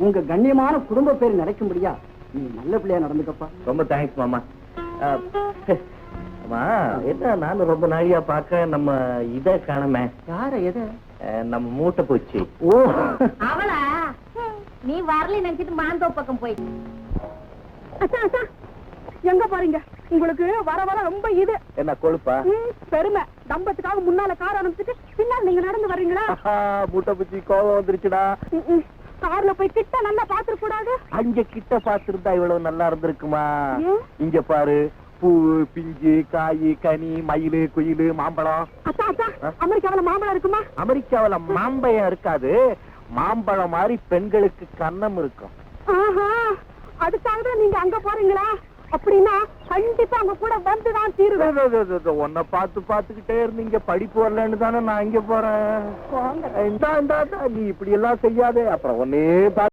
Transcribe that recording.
உங்க கண்ணியமான குடும்ப பேர் நினைக்கும்படியா நீ நல்ல பிள்ளையா நடந்துக்கப்பா. ரொம்ப தேங்க்ஸ் மாமா. அம்மா என்ன நானும் ரொம்ப நாளையா பார்க்க நம்ம இதை காணமே. யார எதை? நம்ம மூட்டை போச்சு. ஓ அவளா? நீ வரல நினைச்சிட்டு மாந்தோ பக்கம் போய் எங்க பாருங்க, உங்களுக்கு வர வர ரொம்ப இது என்ன கொழுப்பா? பெருமை. தம்பத்துக்காக முன்னால கார் அனுப்பிச்சிட்டு பின்னால் நீங்க நடந்து வர்றீங்களா? மூட்டை பூச்சி கோபம் வந்துருச்சுடா. கார்ல போய் கிட்ட நல்லா பாத்துக்க கூடாது. அங்க கிட்ட பாத்துருந்தா இவ்வளவு நல்லா இருந்திருக்குமா? இங்க பாரு, பூ, பிஞ்சு, காய், கனி, மயிலு, குயிலு, மாம்பழம். அமெரிக்காவில மாம்பழம் இருக்குமா? அமெரிக்காவில மாம்பழம் இருக்காது, மாம்பழம் மாதிரி பெண்களுக்கு கன்னம் இருக்கும். அதுக்காக தான் நீங்க அங்க போறீங்களா? அப்படின்னா கண்டிப்பா அங்க கூட வந்துதான் தீருவேன். உன்னை பாத்துக்கிட்டே இருந்தீங்க, படிப்பு வரலன்னு தானே நான் இங்க போறேன். நீ இப்படி எல்லாம் செய்யாதே, அப்புறம் ஒன்னே